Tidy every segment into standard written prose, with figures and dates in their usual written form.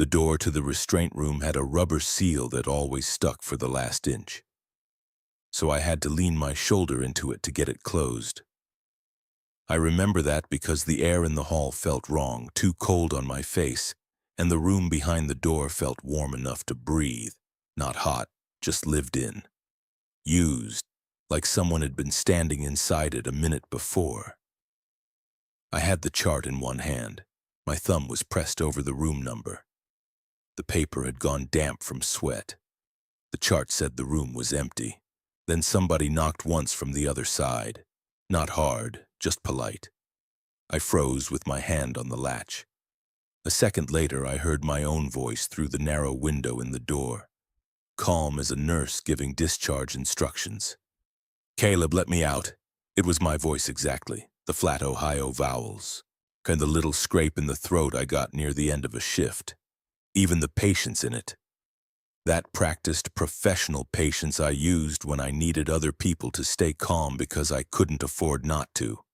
The door to the restraint room had a rubber seal that always stuck for the last inch, so I had to lean my shoulder into it to get it closed. I remember that because the air in the hall felt wrong, too cold on my face, and the room behind the door felt warm enough to breathe, not hot, just lived in. Used, like someone had been standing inside it a minute before. I had the chart in one hand. My thumb was pressed over the room number. The paper had gone damp from sweat. The chart said the room was empty. Then somebody knocked once from the other side. Not hard, just polite. I froze with my hand on the latch. A second later, I heard my own voice through the narrow window in the door, calm as a nurse giving discharge instructions. "Caleb, let me out." It was my voice exactly, the flat Ohio vowels, and the little scrape in the throat I got near the end of a shift. Even the patience in it. That practiced, professional patience I used when I needed other people to stay calm because I couldn't afford not to.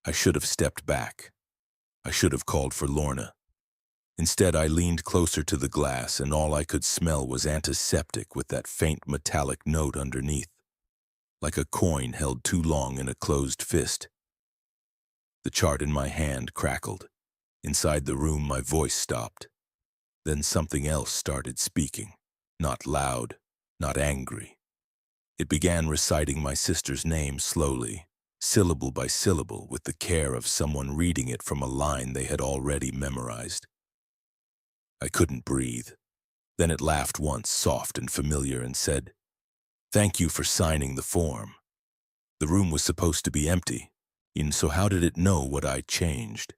I should have stepped back. I should have called for Lorna. Instead, I leaned closer to the glass, and all I could smell was antiseptic with that faint metallic note underneath, like a coin held too long in a closed fist. The chart in my hand crackled. Inside the room, my voice stopped. Then something else started speaking, not loud, not angry. It began reciting my sister's name slowly, syllable by syllable, with the care of someone reading it from a line they had already memorized. I couldn't breathe. Then it laughed once, soft and familiar, and said, "Thank you for signing the form." The room was supposed to be empty, and so how did it know what I'd changed?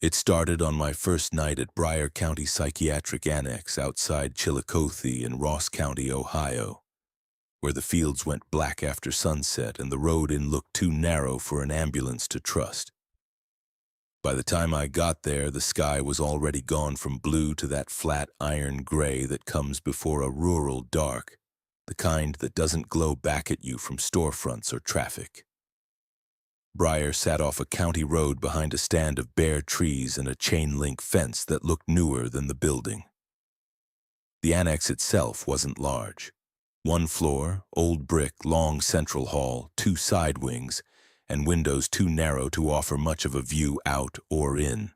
It started on my first night at Bryan County Psychiatric Annex outside Chillicothe in Ross County, Ohio, where the fields went black after sunset and the road in looked too narrow for an ambulance to trust. By the time I got there, the sky was already gone from blue to that flat iron gray that comes before a rural dark, the kind that doesn't glow back at you from storefronts or traffic. Bryan sat off a county road behind a stand of bare trees and a chain-link fence that looked newer than the building. The annex itself wasn't large. One floor, old brick, long central hall, 2 side wings, and windows too narrow to offer much of a view out or in.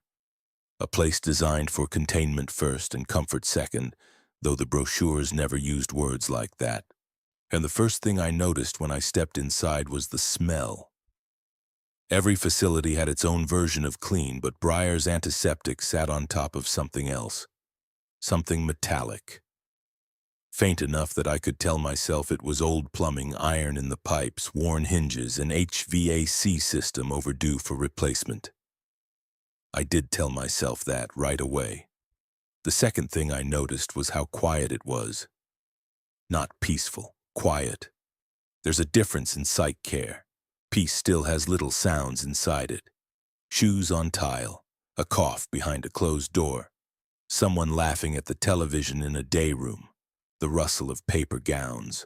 A place designed for containment first and comfort second, though the brochures never used words like that. And the first thing I noticed when I stepped inside was the smell. Every facility had its own version of clean, but Bryan's antiseptic sat on top of something else. Something metallic. Faint enough that I could tell myself it was old plumbing, iron in the pipes, worn hinges, an HVAC system overdue for replacement. I did tell myself that right away. The second thing I noticed was how quiet it was. Not peaceful, quiet. There's a difference in psych care. Peace still has little sounds inside it. Shoes on tile, a cough behind a closed door, someone laughing at the television in a day room, the rustle of paper gowns.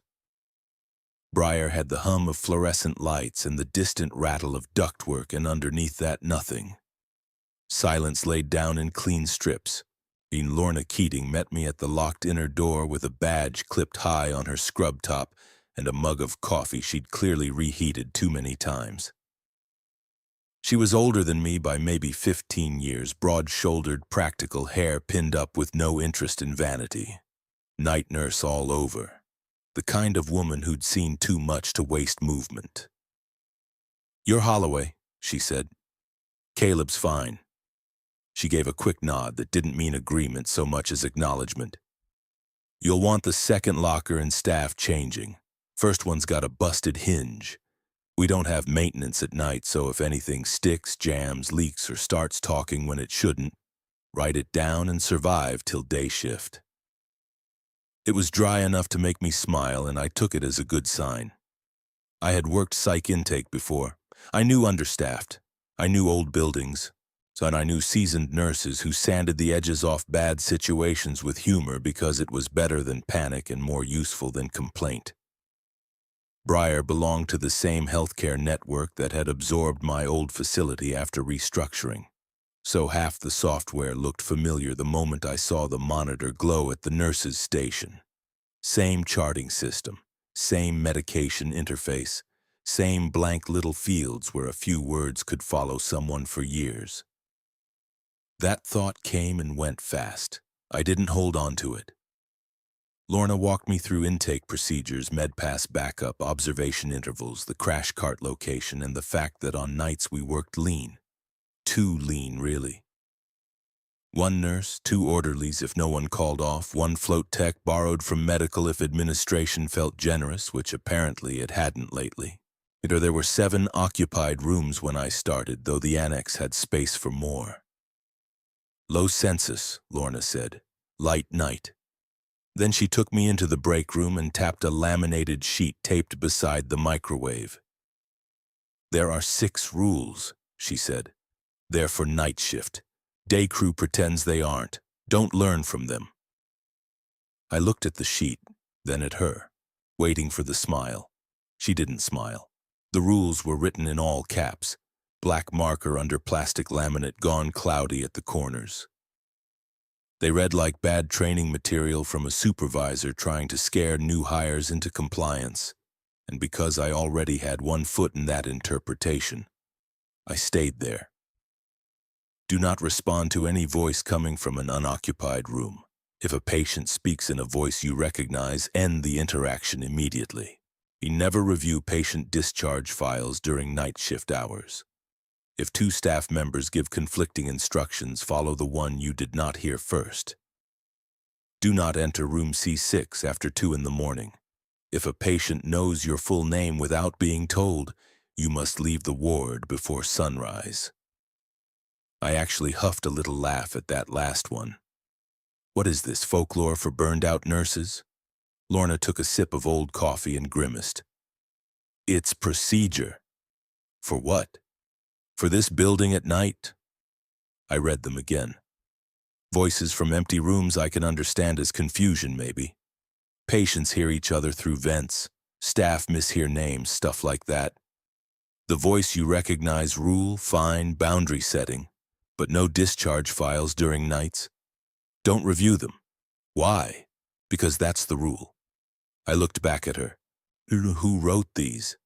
Bryan had the hum of fluorescent lights and the distant rattle of ductwork, and underneath that, nothing. Silence laid down in clean strips. Lorna Keating met me at the locked inner door with a badge clipped high on her scrub top and a mug of coffee she'd clearly reheated too many times. She was older than me by maybe 15 years, broad-shouldered, practical hair pinned up with no interest in vanity. Night nurse all over. The kind of woman who'd seen too much to waste movement. "You're Holloway," she said. "Caleb's fine." She gave a quick nod that didn't mean agreement so much as acknowledgement. "You'll want the second locker and staff changing. First one's got a busted hinge. We don't have maintenance at night, so if anything sticks, jams, leaks, or starts talking when it shouldn't, write it down and survive till day shift." It was dry enough to make me smile, and I took it as a good sign. I had worked psych intake before. I knew understaffed. I knew old buildings. And I knew seasoned nurses who sanded the edges off bad situations with humor because it was better than panic and more useful than complaint. Bryan belonged to the same healthcare network that had absorbed my old facility after restructuring. so half the software looked familiar the moment I saw the monitor glow at the nurse's station. Same charting system, same medication interface, same blank little fields where a few words could follow someone for years. That thought came and went fast. I didn't hold on to it. Lorna walked me through intake procedures, MedPass backup, observation intervals, the crash cart location, and the fact that on nights we worked lean. Too lean, really. One nurse, two orderlies if no one called off, one float tech borrowed from medical if administration felt generous, which apparently it hadn't lately. There were 7 occupied rooms when I started, though the annex had space for more. Low census, Lorna said. Light night. Then she took me into the break room and tapped a laminated sheet taped beside the microwave. There are 6 rules, she said. They're for night shift. Day crew pretends they aren't. Don't learn from them. I looked at the sheet, then at her, waiting for the smile. She didn't smile. The rules were written in all caps, black marker under plastic laminate gone cloudy at the corners. They read like bad training material from a supervisor trying to scare new hires into compliance, and because I already had one foot in that interpretation, I stayed there. Do not respond to any voice coming from an unoccupied room. If a patient speaks in a voice you recognize, end the interaction immediately. Never review patient discharge files during night shift hours. If 2 staff members give conflicting instructions, follow the one you did not hear first. Do not enter room C6 after 2 in the morning. If a patient knows your full name without being told, you must leave the ward before sunrise. I actually huffed a little laugh at that last one. What is this, folklore for burned-out nurses? Lorna took a sip of old coffee and grimaced. It's procedure. For what? For this building at night? I read them again. Voices from empty rooms I can understand as confusion, maybe. Patients hear each other through vents. Staff mishear names, stuff like that. The voice you recognize, rule, fine, boundary setting, but no discharge files during nights. Don't review them. Why? Because that's the rule. I looked back at her. Who wrote these?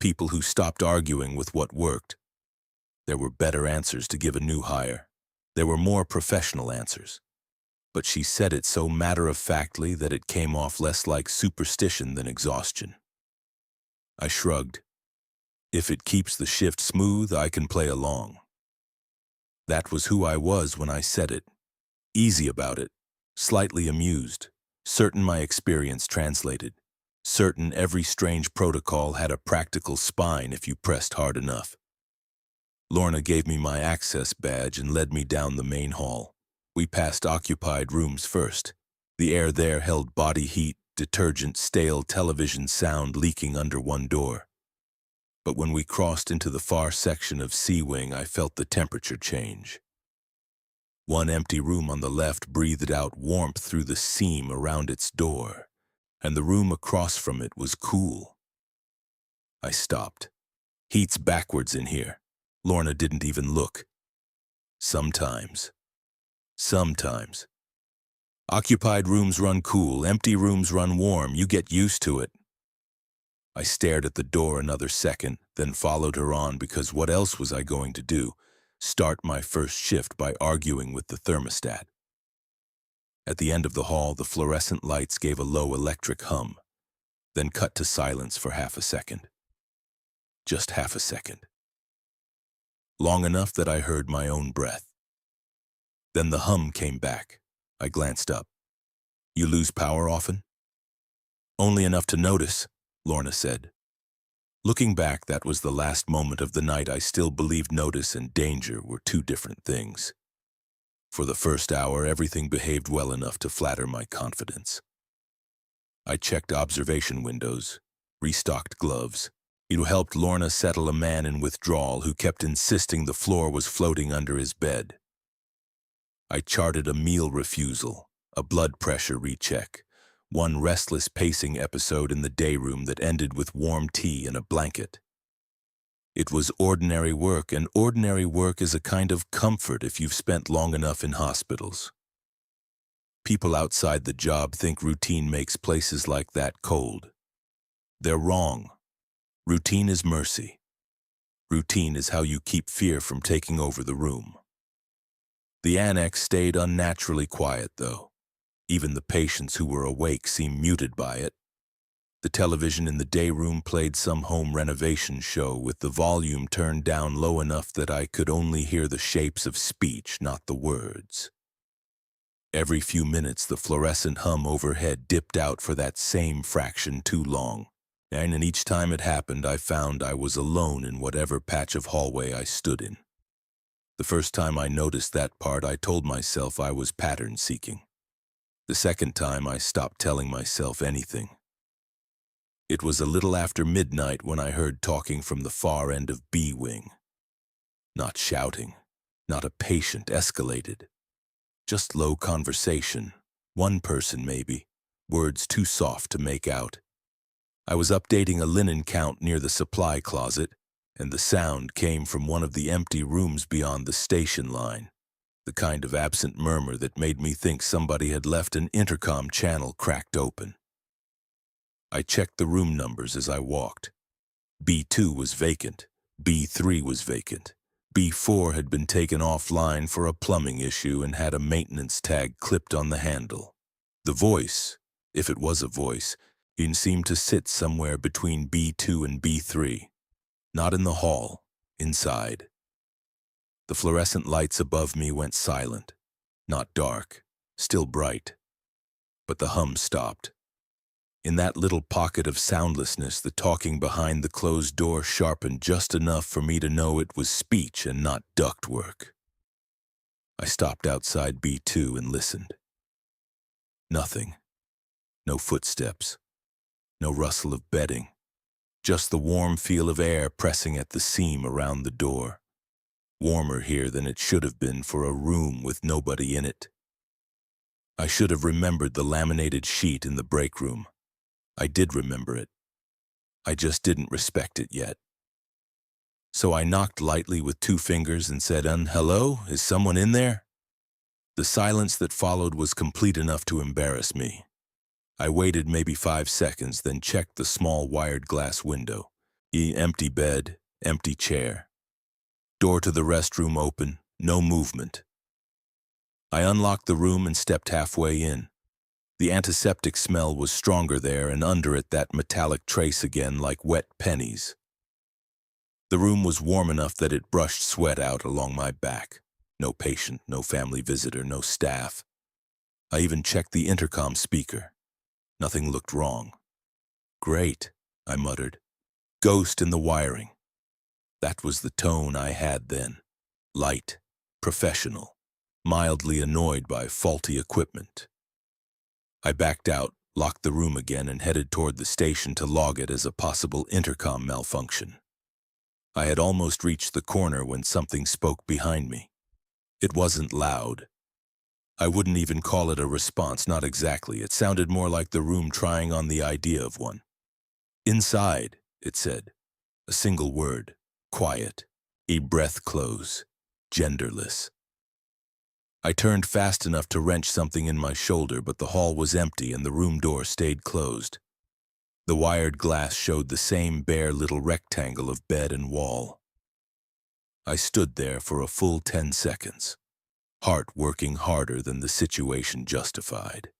People who stopped arguing with what worked. There were better answers to give a new hire. There were more professional answers. But she said it so matter-of-factly that it came off less like superstition than exhaustion. I shrugged. If it keeps the shift smooth, I can play along. That was who I was when I said it. Easy about it, slightly amused, certain my experience translated, certain every strange protocol had a practical spine if you pressed hard enough. Lorna gave me my access badge and led me down the main hall. We passed occupied rooms first. The air there held body heat, detergent, stale television sound leaking under one door. But when we crossed into the far section of C-Wing, I felt the temperature change. One empty room on the left breathed out warmth through the seam around its door, and the room across from it was cool. I stopped. Heat's backwards in here. Lorna didn't even look. Sometimes. Occupied rooms run cool, empty rooms run warm. You get used to it. I stared at the door another second, then followed her on because what else was I going to do? Start my first shift by arguing with the thermostat. At the end of the hall, the fluorescent lights gave a low electric hum, then cut to silence for half a second. Just half a second. Long enough that I heard my own breath. Then the hum came back. I glanced up. You lose power often? Only enough to notice, Lorna said. Looking back, that was the last moment of the night I still believed notice and danger were 2 different things. For the first hour, everything behaved well enough to flatter my confidence. I checked observation windows, restocked gloves. It helped Lorna settle a man in withdrawal who kept insisting the floor was floating under his bed. I charted a meal refusal, a blood pressure recheck, one restless pacing episode in the day room that ended with warm tea and a blanket. It was ordinary work, and ordinary work is a kind of comfort if you've spent long enough in hospitals. People outside the job think routine makes places like that cold. They're wrong. Routine is mercy. Routine is how you keep fear from taking over the room. The annex stayed unnaturally quiet, though. Even the patients who were awake seemed muted by it. The television in the day room played some home renovation show with the volume turned down low enough that I could only hear the shapes of speech, not the words. Every few minutes, the fluorescent hum overhead dipped out for that same fraction too long, and each time it happened, I found I was alone in whatever patch of hallway I stood in. The first time I noticed that part, I told myself I was pattern-seeking. The second time, I stopped telling myself anything. It was a little after midnight when I heard talking from the far end of B Wing. Not shouting, not a patient, escalated. Just low conversation, one person maybe, words too soft to make out. I was updating a linen count near the supply closet, and the sound came from one of the empty rooms beyond the station line, the kind of absent murmur that made me think somebody had left an intercom channel cracked open. I checked the room numbers as I walked. B2 was vacant. B3 was vacant. B4 had been taken offline for a plumbing issue and had a maintenance tag clipped on the handle. The voice, if it was a voice, seemed to sit somewhere between B2 and B3. Not in the hall, inside. The fluorescent lights above me went silent. Not dark, still bright. But the hum stopped. In that little pocket of soundlessness, the talking behind the closed door sharpened just enough for me to know it was speech and not ductwork. I stopped outside B2 and listened. Nothing. No footsteps. No rustle of bedding. Just the warm feel of air pressing at the seam around the door. Warmer here than it should have been for a room with nobody in it. I should have remembered the laminated sheet in the break room. I did remember it. I just didn't respect it yet. So I knocked lightly with 2 fingers and said, "Hello, is someone in there?" The silence that followed was complete enough to embarrass me. I waited maybe 5 seconds, then checked the small wired glass window. Empty bed, empty chair. Door to the restroom open, no movement. I unlocked the room and stepped halfway in. The antiseptic smell was stronger there, and under it that metallic trace again like wet pennies. The room was warm enough that it brushed sweat out along my back. No patient, no family visitor, no staff. I even checked the intercom speaker. Nothing looked wrong. "Great," I muttered. "Ghost in the wiring." That was the tone I had then. Light, professional, mildly annoyed by faulty equipment. I backed out, locked the room again, and headed toward the station to log it as a possible intercom malfunction. I had almost reached the corner when something spoke behind me. It wasn't loud. I wouldn't even call it a response, not exactly. It sounded more like the room trying on the idea of one. "Inside," it said. A single word. Quiet. A breath close. Genderless. I turned fast enough to wrench something in my shoulder, but the hall was empty and the room door stayed closed. The wired glass showed the same bare little rectangle of bed and wall. I stood there for a full 10 seconds, heart working harder than the situation justified.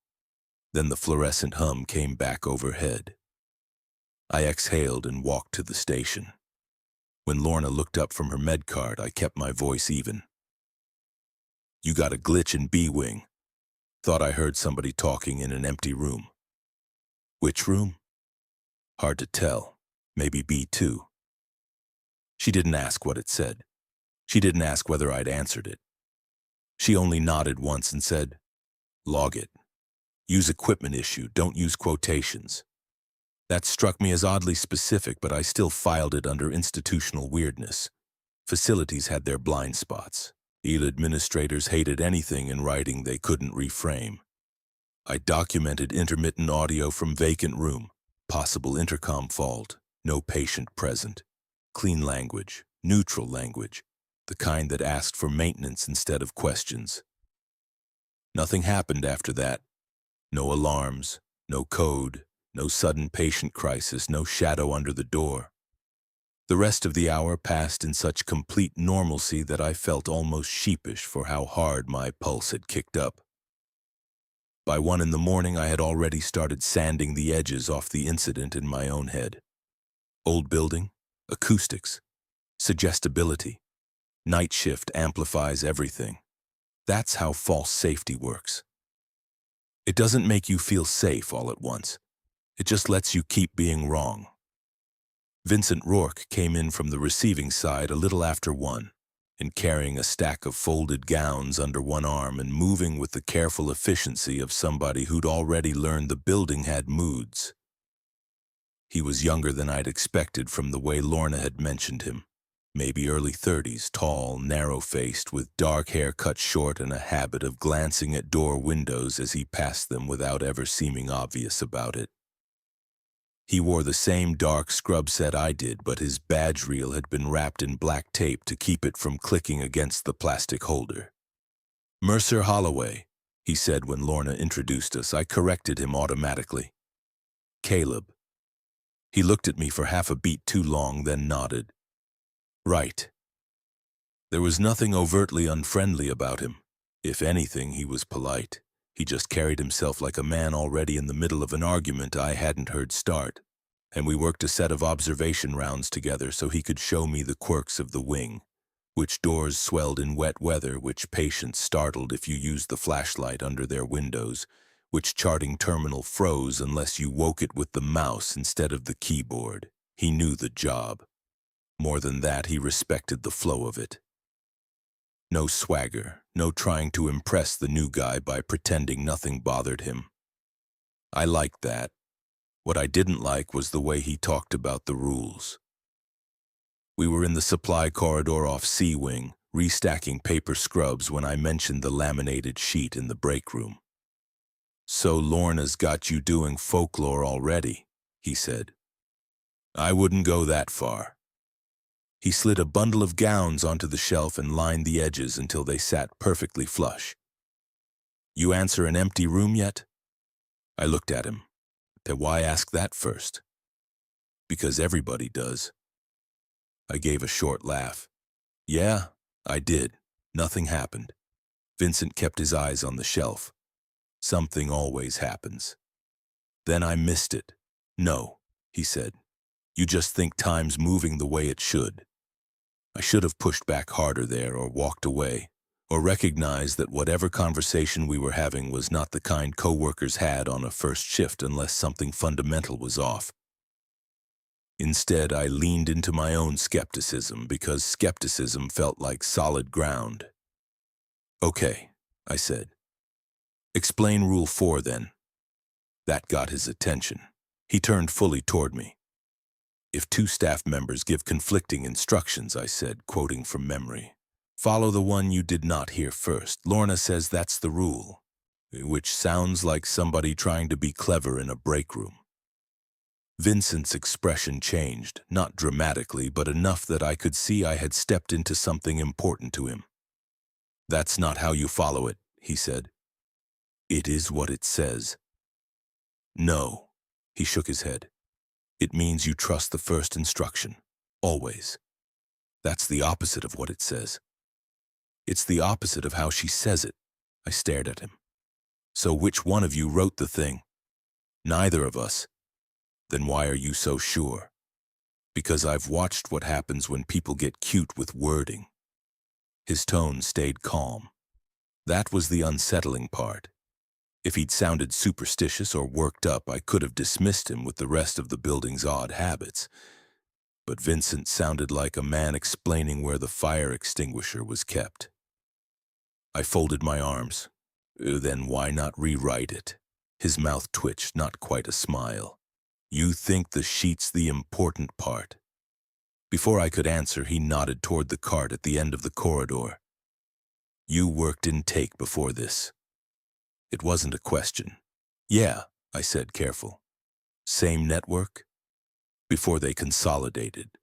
Then the fluorescent hum came back overhead. I exhaled and walked to the station. When Lorna looked up from her med card, I kept my voice even. "You got a glitch in B-Wing. Thought I heard somebody talking in an empty room." "Which room?" "Hard to tell. Maybe B2. She didn't ask what it said. She didn't ask whether I'd answered it. She only nodded once and said, "Log it. Use equipment issue, don't use quotations." That struck me as oddly specific, but I still filed it under institutional weirdness. Facilities had their blind spots. Administrators hated anything in writing they couldn't reframe. I documented intermittent audio from vacant room, possible intercom fault, no patient present. Clean language, neutral language, the kind that asked for maintenance instead of questions. Nothing happened after that. No alarms, no code, no sudden patient crisis, no shadow under the door. The rest of the hour passed in such complete normalcy that I felt almost sheepish for how hard my pulse had kicked up. By 1 in the morning, I had already started sanding the edges off the incident in my own head. Old building, acoustics, suggestibility. Nightshift amplifies everything. That's how false safety works. It doesn't make you feel safe all at once. It just lets you keep being wrong. Vincent Rourke came in from the receiving side a little after 1, and carrying a stack of folded gowns under one arm and moving with the careful efficiency of somebody who'd already learned the building had moods. He was younger than I'd expected from the way Lorna had mentioned him. Maybe early 30s, tall, narrow-faced, with dark hair cut short and a habit of glancing at door windows as he passed them without ever seeming obvious about it. He wore the same dark scrub set I did, but his badge reel had been wrapped in black tape to keep it from clicking against the plastic holder. "Mercer Holloway," he said when Lorna introduced us. I corrected him automatically. "Caleb." He looked at me for half a beat too long, then nodded. "Right." There was nothing overtly unfriendly about him. If anything, he was polite. He just carried himself like a man already in the middle of an argument I hadn't heard start, and we worked a set of observation rounds together so he could show me the quirks of the wing, which doors swelled in wet weather, which patients startled if you used the flashlight under their windows, which charting terminal froze unless you woke it with the mouse instead of the keyboard. He knew the job. More than that, he respected the flow of it. No swagger, no trying to impress the new guy by pretending nothing bothered him. I liked that. What I didn't like was the way he talked about the rules. We were in the supply corridor off C Wing, restacking paper scrubs when I mentioned the laminated sheet in the break room. "So Lorna's got you doing folklore already," he said. "I wouldn't go that far." He slid a bundle of gowns onto the shelf and lined the edges until they sat perfectly flush. "You answer an empty room yet?" I looked at him. Then why ask that first? "Because everybody does." I gave a short laugh. "Yeah, I did. Nothing happened." Vincent kept his eyes on the shelf. "Something always happens." Then I missed it. "No," he said. "You just think time's moving the way it should." I should have pushed back harder there, or walked away, or recognized that whatever conversation we were having was not the kind coworkers had on a first shift unless something fundamental was off. Instead, I leaned into my own skepticism because skepticism felt like solid ground. "Okay," I said. "Explain Rule 4 then." That got his attention. He turned fully toward me. "If 2 staff members give conflicting instructions," I said, quoting from memory, "follow the one you did not hear first. Lorna says that's the rule," which sounds like somebody trying to be clever in a break room. Vincent's expression changed, not dramatically, but enough that I could see I had stepped into something important to him. "That's not how you follow it," he said. "It is what it says." "No," he shook his head. "It means you trust the first instruction. Always. That's the opposite of what it says." "It's the opposite of how she says it." I stared at him. "So which one of you wrote the thing?" "Neither of us." "Then why are you so sure?" "Because I've watched what happens when people get cute with wording." His tone stayed calm. That was the unsettling part. If he'd sounded superstitious or worked up, I could have dismissed him with the rest of the building's odd habits. But Vincent sounded like a man explaining where the fire extinguisher was kept. I folded my arms. "Then why not rewrite it?" His mouth twitched, not quite a smile. "You think the sheet's the important part." Before I could answer, he nodded toward the cart at the end of the corridor. "You worked in take before this." It wasn't a question. "Yeah," I said, careful. "Same network?" "Before they consolidated."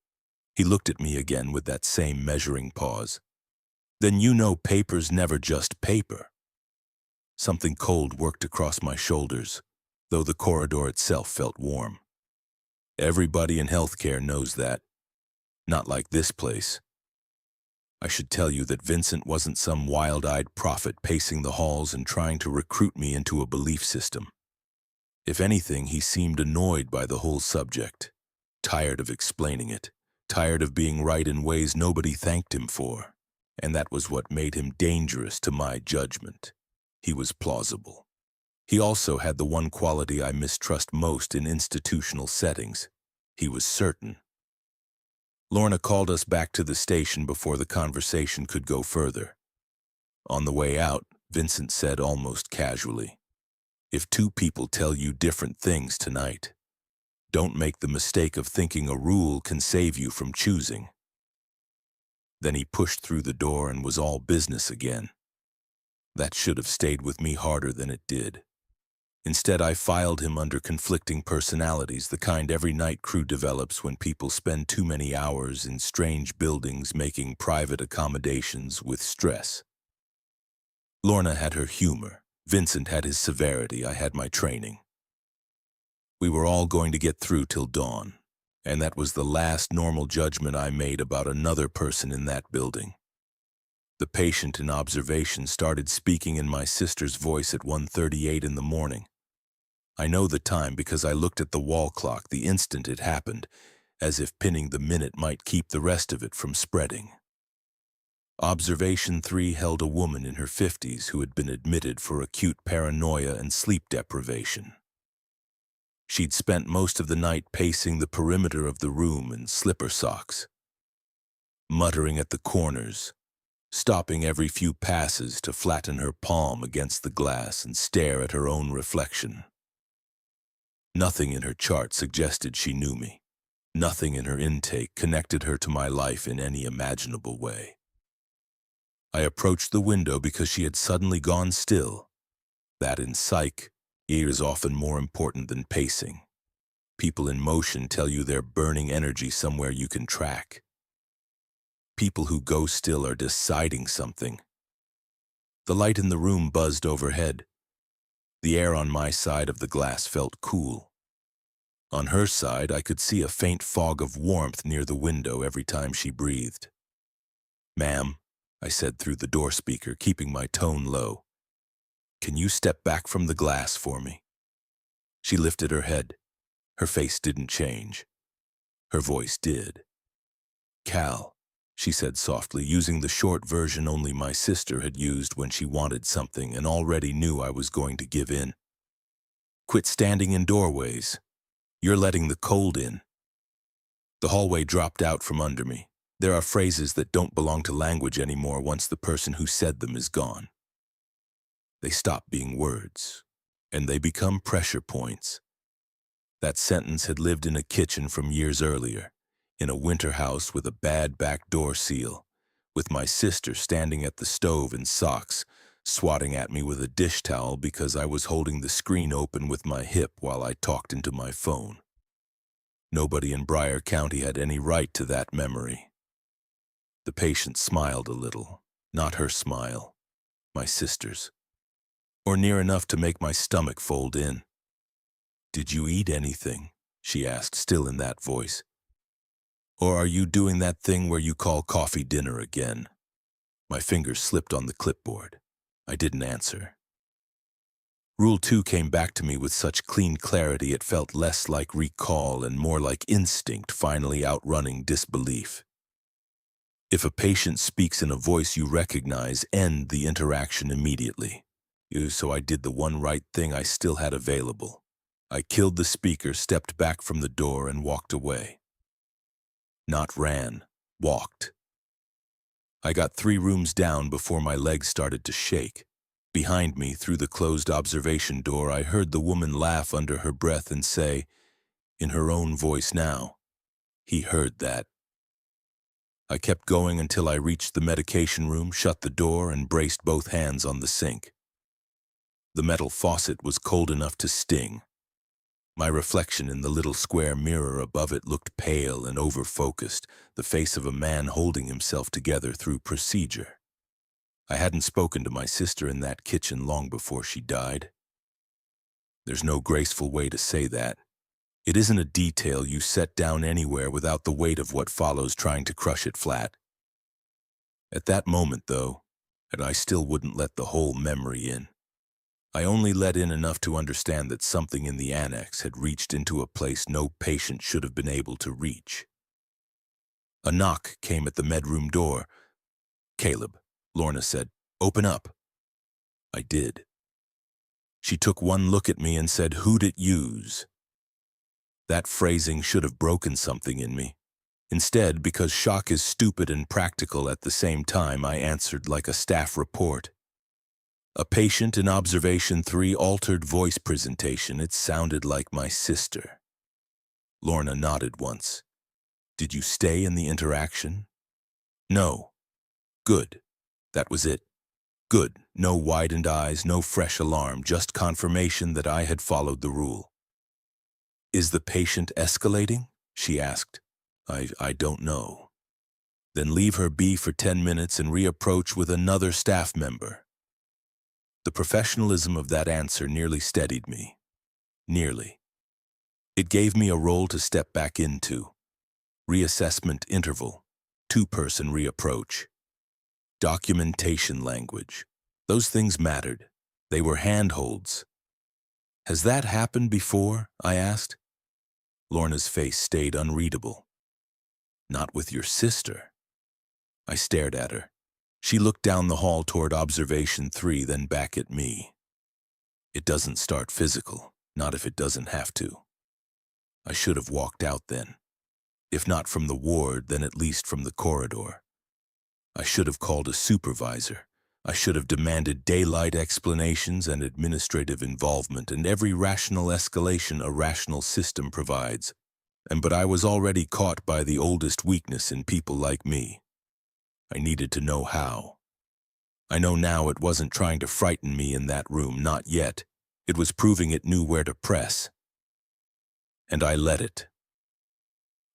He looked at me again with that same measuring pause. Then you know paper's never just paper. Something cold worked across my shoulders, though the corridor itself felt warm. Everybody in healthcare knows that. Not like this place. I should tell you that Vincent wasn't some wild-eyed prophet pacing the halls and trying to recruit me into a belief system. If anything, he seemed annoyed by the whole subject, tired of explaining it, tired of being right in ways nobody thanked him for. And that was what made him dangerous to my judgment. He was plausible. He also had the one quality I mistrust most in institutional settings. He was certain. Lorna called us back to the station before the conversation could go further. On the way out, Vincent said almost casually, "If two people tell you different things tonight, don't make the mistake of thinking a rule can save you from choosing." Then he pushed through the door and was all business again. That should have stayed with me harder than it did. Instead, I filed him under conflicting personalities, the kind every night crew develops when people spend too many hours in strange buildings making private accommodations with stress. Lorna had her humor. Vincent had his severity. I had my training. We were all going to get through till dawn, and that was the last normal judgment I made about another person in that building. The patient in observation started speaking in my sister's voice at 1:38 in the morning. I know the time because I looked at the wall clock the instant it happened, as if pinning the minute might keep the rest of it from spreading. Observation 3 held a woman in her 50s who had been admitted for acute paranoia and sleep deprivation. She'd spent most of the night pacing the perimeter of the room in slipper socks, muttering at the corners, stopping every few passes to flatten her palm against the glass and stare at her own reflection. Nothing in her chart suggested she knew me. Nothing in her intake connected her to my life in any imaginable way. I approached the window because she had suddenly gone still. That in psych is often more important than pacing. People in motion tell you they're burning energy somewhere you can track. People who go still are deciding something. The light in the room buzzed overhead. The air on my side of the glass felt cool. On her side, I could see a faint fog of warmth near the window every time she breathed. "Ma'am," I said through the door speaker, keeping my tone low, "can you step back from the glass for me?" She lifted her head. Her face didn't change. Her voice did. "Cal," she said softly, using the short version only my sister had used when she wanted something and already knew I was going to give in. "Quit standing in doorways. You're letting the cold in." The hallway dropped out from under me. There are phrases that don't belong to language anymore once the person who said them is gone. They stop being words, and they become pressure points. That sentence had lived in a kitchen from years earlier, in a winter house with a bad back door seal, with my sister standing at the stove in socks, swatting at me with a dish towel because I was holding the screen open with my hip while I talked into my phone. Nobody in Bryan County had any right to that memory. The patient smiled a little, not her smile, my sister's, or near enough to make my stomach fold in. "Did you eat anything?" she asked, still in that voice. "Or are you doing that thing where you call coffee dinner again?" My fingers slipped on the clipboard. I didn't answer. Rule 2 came back to me with such clean clarity it felt less like recall and more like instinct finally outrunning disbelief. If a patient speaks in a voice you recognize, end the interaction immediately. So I did the one right thing I still had available. I killed the speaker, stepped back from the door, and walked away. Not ran, walked. I got 3 rooms down before my legs started to shake. Behind me, through the closed observation door, I heard the woman laugh under her breath and say, in her own voice now, "He heard that." I kept going until I reached the medication room, shut the door, and braced both hands on the sink. The metal faucet was cold enough to sting. My reflection in the little square mirror above it looked pale and over-focused, the face of a man holding himself together through procedure. I hadn't spoken to my sister in that kitchen long before she died. There's no graceful way to say that. It isn't a detail you set down anywhere without the weight of what follows trying to crush it flat. At that moment, though, and I still wouldn't let the whole memory in. I only let in enough to understand that something in the annex had reached into a place no patient should have been able to reach. A knock came at the medroom door. "Caleb," Lorna said, "open up." I did. She took one look at me and said, "Who'd it use?" That phrasing should have broken something in me. Instead, because shock is stupid and practical at the same time, I answered like a staff report. "A patient in observation 3, altered voice presentation. It sounded like my sister." Lorna nodded once. "Did you stay in the interaction?" "No." "Good. That was it. Good. No widened eyes, no fresh alarm, just confirmation that I had followed the rule." "Is the patient escalating?" she asked. I don't know." "Then leave her be for 10 minutes and reapproach with another staff member." The professionalism of that answer nearly steadied me. Nearly. It gave me a role to step back into. Reassessment interval. 2-person reapproach. Documentation language. Those things mattered. They were handholds. "Has that happened before?" I asked. Lorna's face stayed unreadable. "Not with your sister." I stared at her. She looked down the hall toward observation 3, then back at me. "It doesn't start physical, not if it doesn't have to." I should have walked out then. If not from the ward, then at least from the corridor. I should have called a supervisor. I should have demanded daylight explanations and administrative involvement and every rational escalation a rational system provides. But I was already caught by the oldest weakness in people like me. I needed to know how. I know now it wasn't trying to frighten me in that room, not yet. It was proving it knew where to press. And I let it.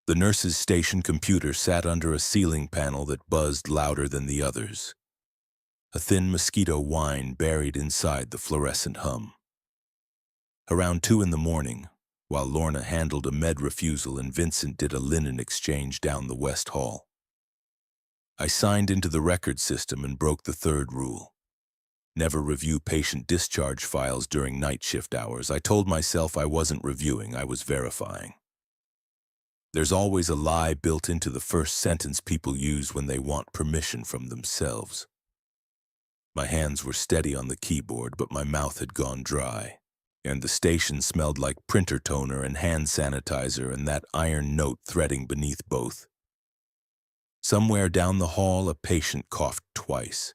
The nurse's station computer sat under a ceiling panel that buzzed louder than the others. A thin mosquito whine buried inside the fluorescent hum. Around 2 in the morning, while Lorna handled a med refusal and Vincent did a linen exchange down the West Hall, I signed into the record system and broke the 3rd rule. Never review patient discharge files during night shift hours. I told myself I wasn't reviewing, I was verifying. There's always a lie built into the first sentence people use when they want permission from themselves. My hands were steady on the keyboard, but my mouth had gone dry, and the station smelled like printer toner and hand sanitizer and that iron note threading beneath both. Somewhere down the hall, a patient coughed twice.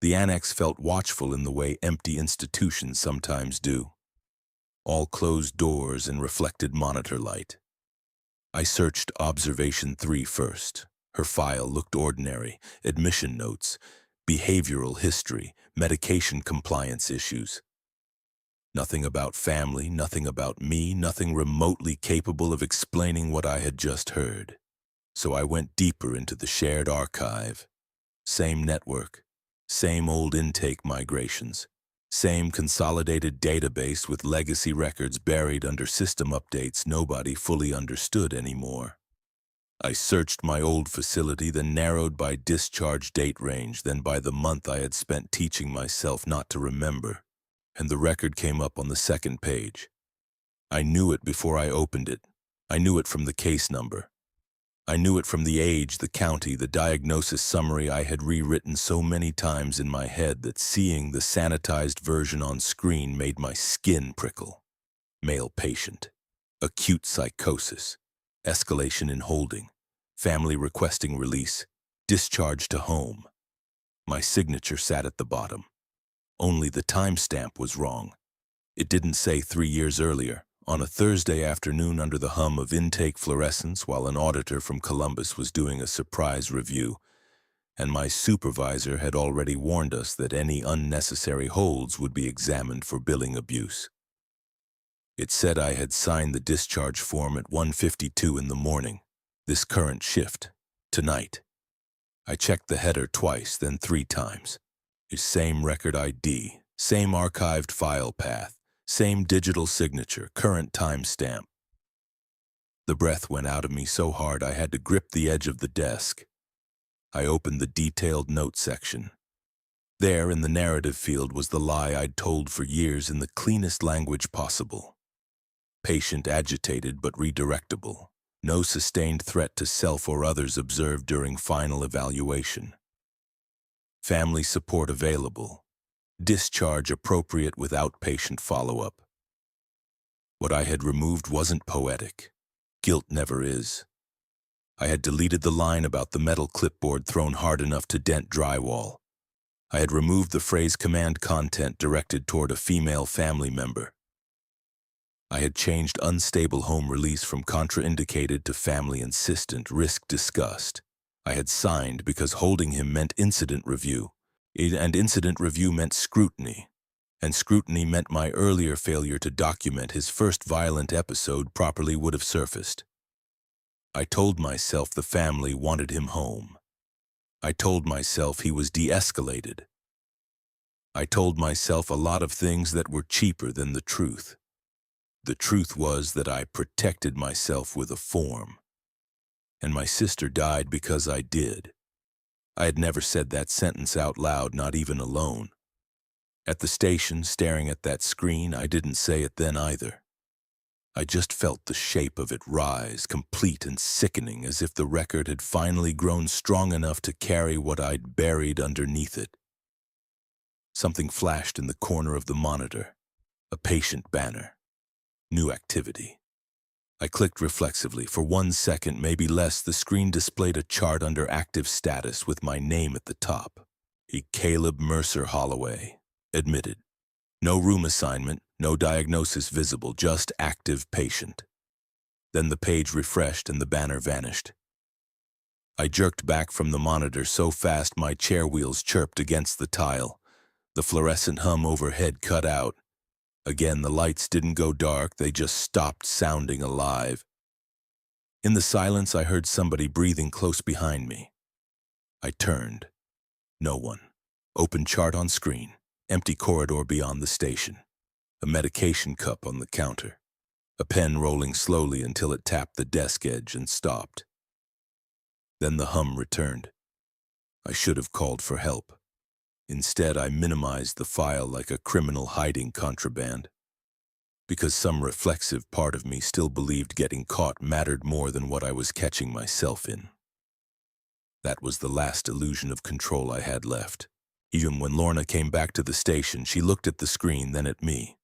The annex felt watchful in the way empty institutions sometimes do. All closed doors and reflected monitor light. I searched observation 3 first. Her file looked ordinary. Admission notes, behavioral history, medication compliance issues. Nothing about family, nothing about me, nothing remotely capable of explaining what I had just heard. So I went deeper into the shared archive. Same network, same old intake migrations, same consolidated database with legacy records buried under system updates nobody fully understood anymore. I searched my old facility, then narrowed by discharge date range, then by the month I had spent teaching myself not to remember, and the record came up on the 2nd page. I knew it before I opened it. I knew it from the case number. I knew it from the age, the county, the diagnosis summary I had rewritten so many times in my head that seeing the sanitized version on screen made my skin prickle. Male patient. Acute psychosis. Escalation in holding. Family requesting release. Discharge to home. My signature sat at the bottom. Only the timestamp was wrong. It didn't say 3 years earlier, on a Thursday afternoon under the hum of intake fluorescence while an auditor from Columbus was doing a surprise review, and my supervisor had already warned us that any unnecessary holds would be examined for billing abuse. It said I had signed the discharge form at 1:52 in the morning, this current shift, tonight. I checked the header twice, then 3 times. Same record ID, same archived file path, same digital signature, current timestamp. The breath went out of me so hard I had to grip the edge of the desk. I opened the detailed note section. There, in the narrative field, was the lie I'd told for years in the cleanest language possible. Patient agitated but redirectable. No sustained threat to self or others observed during final evaluation. Family support available. Discharge appropriate with outpatient follow-up. What I had removed wasn't poetic. Guilt never is. I had deleted the line about the metal clipboard thrown hard enough to dent drywall. I had removed the phrase command content directed toward a female family member. I had changed unstable home release from contraindicated to family insistent, risk discussed. I had signed because holding him meant incident review, and incident review meant scrutiny, and scrutiny meant my earlier failure to document his first violent episode properly would have surfaced. I told myself the family wanted him home. I told myself he was de-escalated. I told myself a lot of things that were cheaper than the truth. The truth was that I protected myself with a form. And my sister died because I did. I had never said that sentence out loud, not even alone. At the station, staring at that screen, I didn't say it then either. I just felt the shape of it rise, complete and sickening, as if the record had finally grown strong enough to carry what I'd buried underneath it. Something flashed in the corner of the monitor, a patient banner. New activity. I clicked reflexively. For 1 second, maybe less, the screen displayed a chart under active status with my name at the top. Caleb Mercer Holloway. Admitted. No room assignment, no diagnosis visible, just active patient. Then the page refreshed and the banner vanished. I jerked back from the monitor so fast my chair wheels chirped against the tile. The fluorescent hum overhead cut out. Again, the lights didn't go dark, they just stopped sounding alive. In the silence, I heard somebody breathing close behind me. I turned. No one. Open chart on screen. Empty corridor beyond the station. A medication cup on the counter. A pen rolling slowly until it tapped the desk edge and stopped. Then the hum returned. I should have called for help. Instead, I minimized the file like a criminal hiding contraband. Because some reflexive part of me still believed getting caught mattered more than what I was catching myself in. That was the last illusion of control I had left. Even when Lorna came back to the station, she looked at the screen, then at me.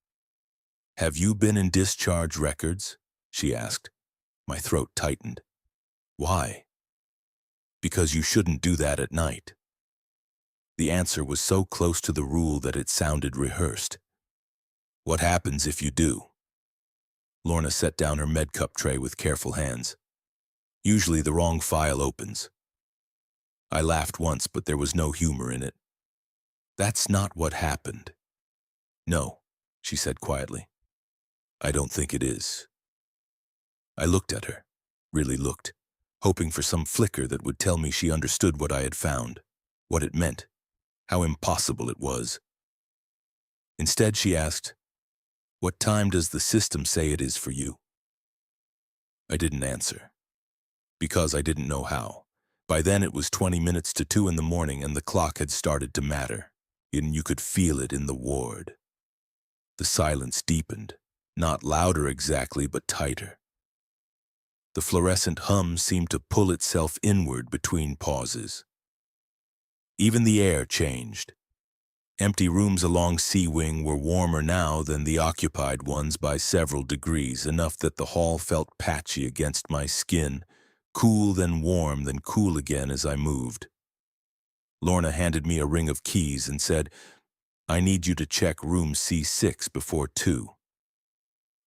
"Have you been in discharge records?" she asked. My throat tightened. "Why?" "Because you shouldn't do that at night." The answer was so close to the rule that it sounded rehearsed. "What happens if you do?" Lorna set down her med cup tray with careful hands. "Usually the wrong file opens." I laughed once, but there was no humor in it. "That's not what happened." "No," she said quietly. "I don't think it is." I looked at her, really looked, hoping for some flicker that would tell me she understood what I had found, what it meant, how impossible it was. Instead, she asked, "What time does the system say it is for you?" I didn't answer, because I didn't know how. By then it was 20 minutes to 2 in the morning and the clock had started to matter, and you could feel it in the ward. The silence deepened, not louder exactly, but tighter. The fluorescent hum seemed to pull itself inward between pauses. Even the air changed. Empty rooms along C Wing were warmer now than the occupied ones by several degrees, enough that the hall felt patchy against my skin, cool then warm then cool again as I moved. Lorna handed me a ring of keys and said, "I need you to check room C6 before 2.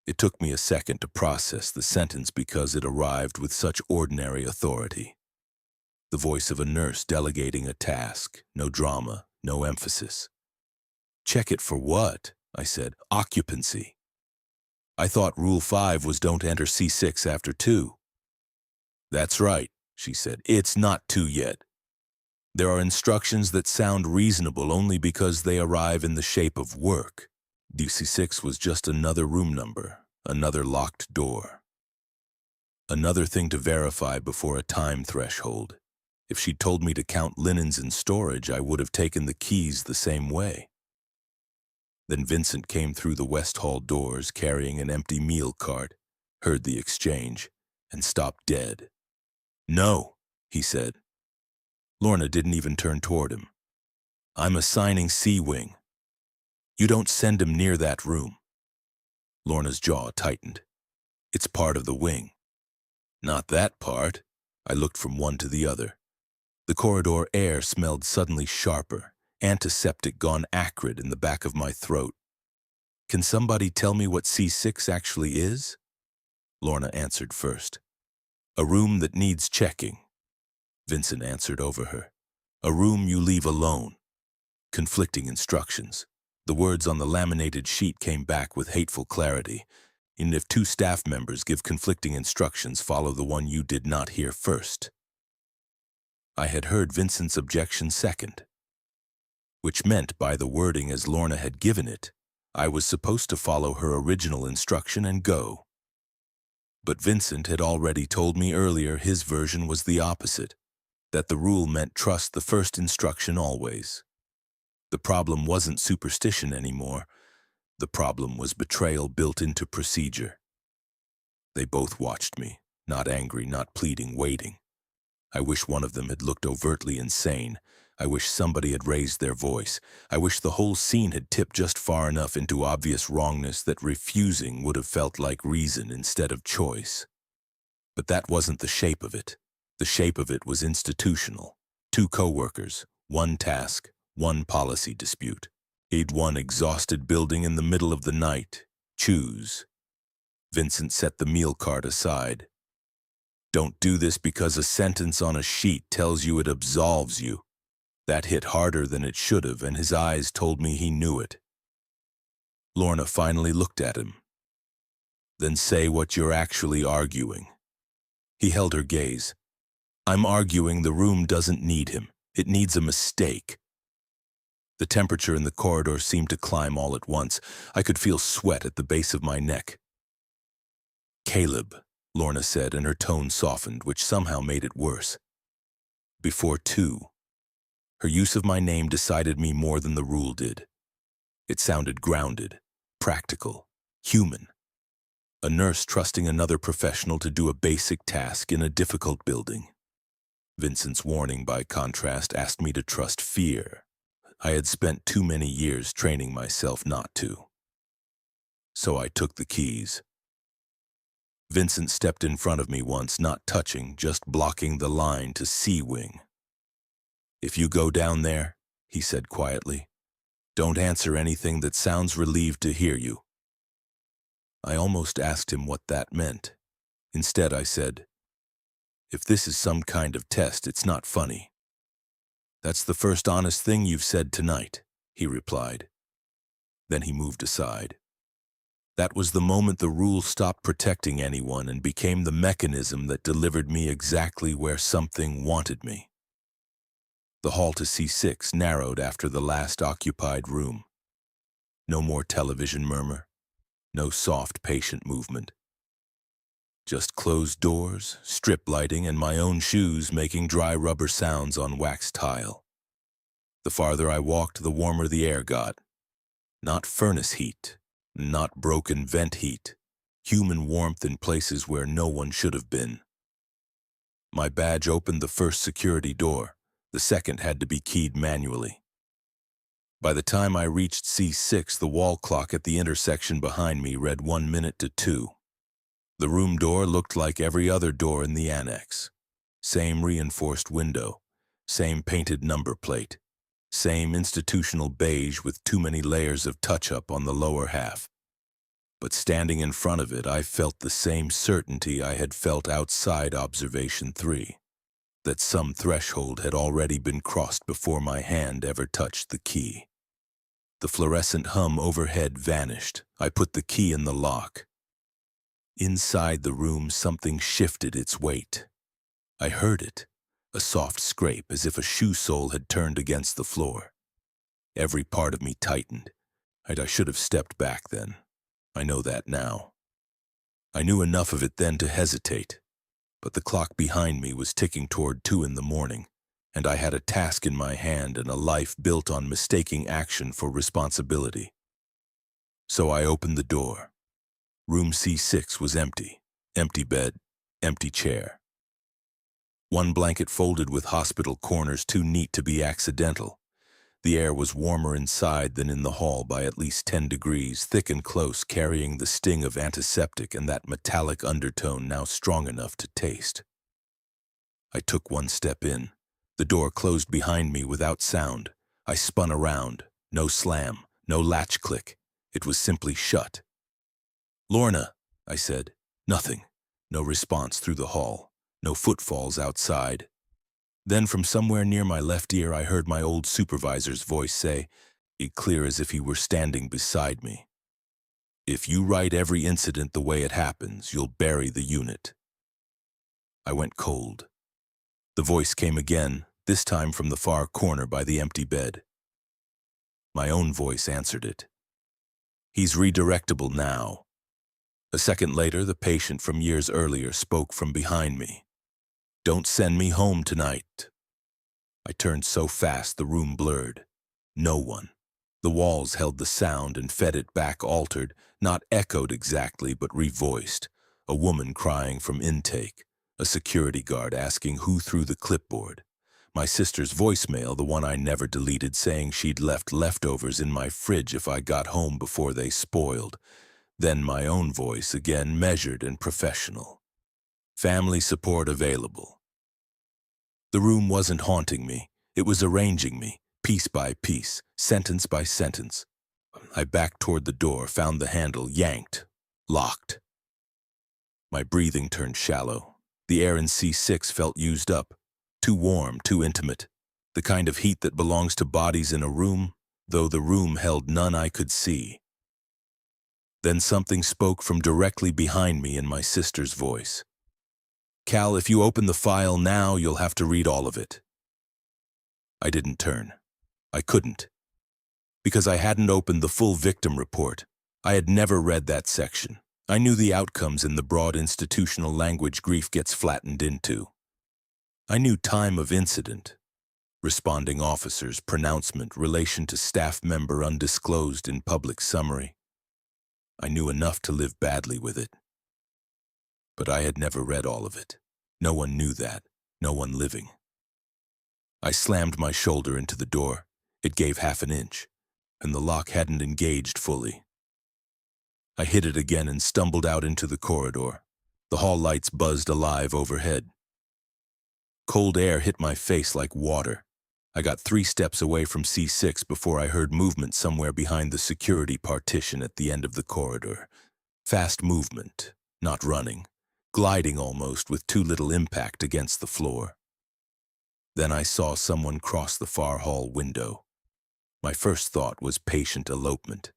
It took me a second to process the sentence because it arrived with such ordinary authority. The voice of a nurse delegating a task, no drama, no emphasis. "Check it for what?" I said. "Occupancy." I thought Rule 5 was don't enter C6 after 2. That's right, she said. It's not 2 yet. There are instructions that sound reasonable only because they arrive in the shape of work. DC6 was just another room number, another locked door. Another thing to verify before a time threshold. If she'd told me to count linens in storage, I would have taken the keys the same way. Then Vincent came through the West Hall doors carrying an empty meal cart, heard the exchange, and stopped dead. No, he said. Lorna didn't even turn toward him. I'm assigning C-Wing. You don't send him near that room. Lorna's jaw tightened. It's part of the wing. Not that part. I looked from one to the other. The corridor air smelled suddenly sharper, antiseptic gone acrid in the back of my throat. Can somebody tell me what C6 actually is? Lorna answered first. A room that needs checking. Vincent answered over her. A room you leave alone. Conflicting instructions. The words on the laminated sheet came back with hateful clarity. And if 2 staff members give conflicting instructions, follow the one you did not hear first. I had heard Vincent's objection second, which meant by the wording as Lorna had given it, I was supposed to follow her original instruction and go. But Vincent had already told me earlier his version was the opposite, that the rule meant trust the first instruction always. The problem wasn't superstition anymore. The problem was betrayal built into procedure. They both watched me, not angry, not pleading, waiting. I wish one of them had looked overtly insane. I wish somebody had raised their voice. I wish the whole scene had tipped just far enough into obvious wrongness that refusing would have felt like reason instead of choice. But that wasn't the shape of it. The shape of it was institutional. 2 co-workers, 1 task, 1 policy dispute. Aid 1 exhausted building in the middle of the night. Choose. Vincent set the meal cart aside. Don't do this because a sentence on a sheet tells you it absolves you. That hit harder than it should have, and his eyes told me he knew it. Lorna finally looked at him. Then say what you're actually arguing. He held her gaze. I'm arguing the room doesn't need him. It needs a mistake. The temperature in the corridor seemed to climb all at once. I could feel sweat at the base of my neck. Caleb, Lorna said, and her tone softened, which somehow made it worse. Before 2. Her use of my name decided me more than the rule did. It sounded grounded, practical, human. A nurse trusting another professional to do a basic task in a difficult building. Vincent's warning, by contrast, asked me to trust fear. I had spent too many years training myself not to. So I took the keys. Vincent stepped in front of me once, not touching, just blocking the line to C-Wing. If you go down there, he said quietly, don't answer anything that sounds relieved to hear you. I almost asked him what that meant. Instead, I said, if this is some kind of test, it's not funny. That's the first honest thing you've said tonight, he replied. Then he moved aside. That was the moment the rule stopped protecting anyone and became the mechanism that delivered me exactly where something wanted me. The hall to C6 narrowed after the last occupied room. No more television murmur, no soft patient movement. Just closed doors, strip lighting, and my own shoes making dry rubber sounds on waxed tile. The farther I walked, the warmer the air got. Not furnace heat, not broken vent heat, human warmth in places where no one should have been. My badge opened the first security door. The second had to be keyed manually. By the time I reached C6, the wall clock at the intersection behind me read 1 minute to 2. The room door looked like every other door in the annex. Same reinforced window, same painted number plate, same institutional beige with too many layers of touch-up on the lower half. But standing in front of it, I felt the same certainty I had felt outside Observation 3. That some threshold had already been crossed before my hand ever touched the key. The fluorescent hum overhead vanished. I put the key in the lock. Inside the room, something shifted its weight. I heard it, a soft scrape as if a shoe sole had turned against the floor. Every part of me tightened. I should have stepped back then. I know that now. I knew enough of it then to hesitate, but the clock behind me was ticking toward 2 in the morning, and I had a task in my hand and a life built on mistaking action for responsibility. So I opened the door. Room C6 was empty. Empty bed, empty chair. One blanket folded with hospital corners too neat to be accidental. The air was warmer inside than in the hall by at least 10 degrees, thick and close, carrying the sting of antiseptic and that metallic undertone now strong enough to taste. I took one step in. The door closed behind me without sound. I spun around. No slam, no latch click. It was simply shut. "Lorna," I said. Nothing. No response through the hall. No footfalls outside. Then from somewhere near my left ear I heard my old supervisor's voice say, it clear as if he were standing beside me, "If you write every incident the way it happens, you'll bury the unit." I went cold. The voice came again, this time from the far corner by the empty bed. My own voice answered it. "He's redirectable now." A second later, the patient from years earlier spoke from behind me. "Don't send me home tonight." I turned so fast the room blurred. No one. The walls held the sound and fed it back altered, not echoed exactly, but revoiced. A woman crying from intake. A security guard asking who threw the clipboard. My sister's voicemail, the one I never deleted, saying she'd left leftovers in my fridge if I got home before they spoiled. Then my own voice, again measured and professional. "Family support available." The room wasn't haunting me. It was arranging me, piece by piece, sentence by sentence. I backed toward the door, found the handle, yanked, locked. My breathing turned shallow. The air in C6 felt used up, too warm, too intimate. The kind of heat that belongs to bodies in a room, though the room held none I could see. Then something spoke from directly behind me in my sister's voice. "Cal, if you open the file now, you'll have to read all of it." I didn't turn. I couldn't. Because I hadn't opened the full victim report. I had never read that section. I knew the outcomes in the broad institutional language grief gets flattened into. I knew time of incident, responding officers, pronouncement, relation to staff member undisclosed in public summary. I knew enough to live badly with it. But I had never read all of it. No one knew that, no one living. I slammed my shoulder into the door. It gave half an inch, and the lock hadn't engaged fully. I hit it again and stumbled out into the corridor. The hall lights buzzed alive overhead. Cold air hit my face like water. I got 3 steps away from C6 before I heard movement somewhere behind the security partition at the end of the corridor. Fast movement, not running. Gliding almost with too little impact against the floor. Then I saw someone cross the far hall window. My first thought was patient elopement.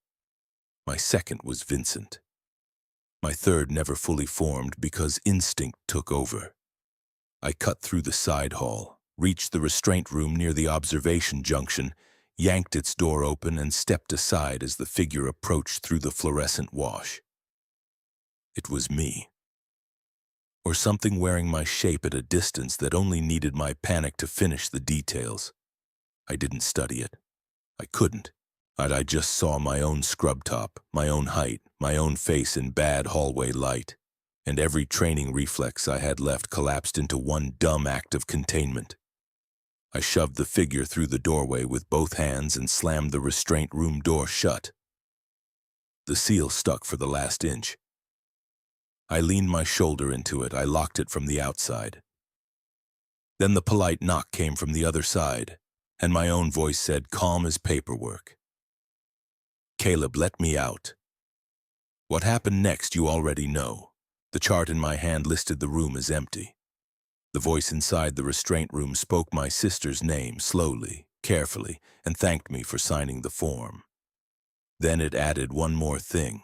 My second was Vincent. My third never fully formed because instinct took over. I cut through the side hall, reached the restraint room near the observation junction, yanked its door open and stepped aside as the figure approached through the fluorescent wash. It was me. Or something wearing my shape at a distance that only needed my panic to finish the details. I didn't study it. I couldn't. I just saw my own scrub top, my own height, my own face in bad hallway light, and every training reflex I had left collapsed into one dumb act of containment. I shoved the figure through the doorway with both hands and slammed the restraint room door shut. The seal stuck for the last inch. I leaned my shoulder into it. I locked it from the outside. Then the polite knock came from the other side, and my own voice said, calm as paperwork, "Caleb, let me out." What happened next you already know. The chart in my hand listed the room as empty. The voice inside the restraint room spoke my sister's name slowly, carefully, and thanked me for signing the form. Then it added one more thing.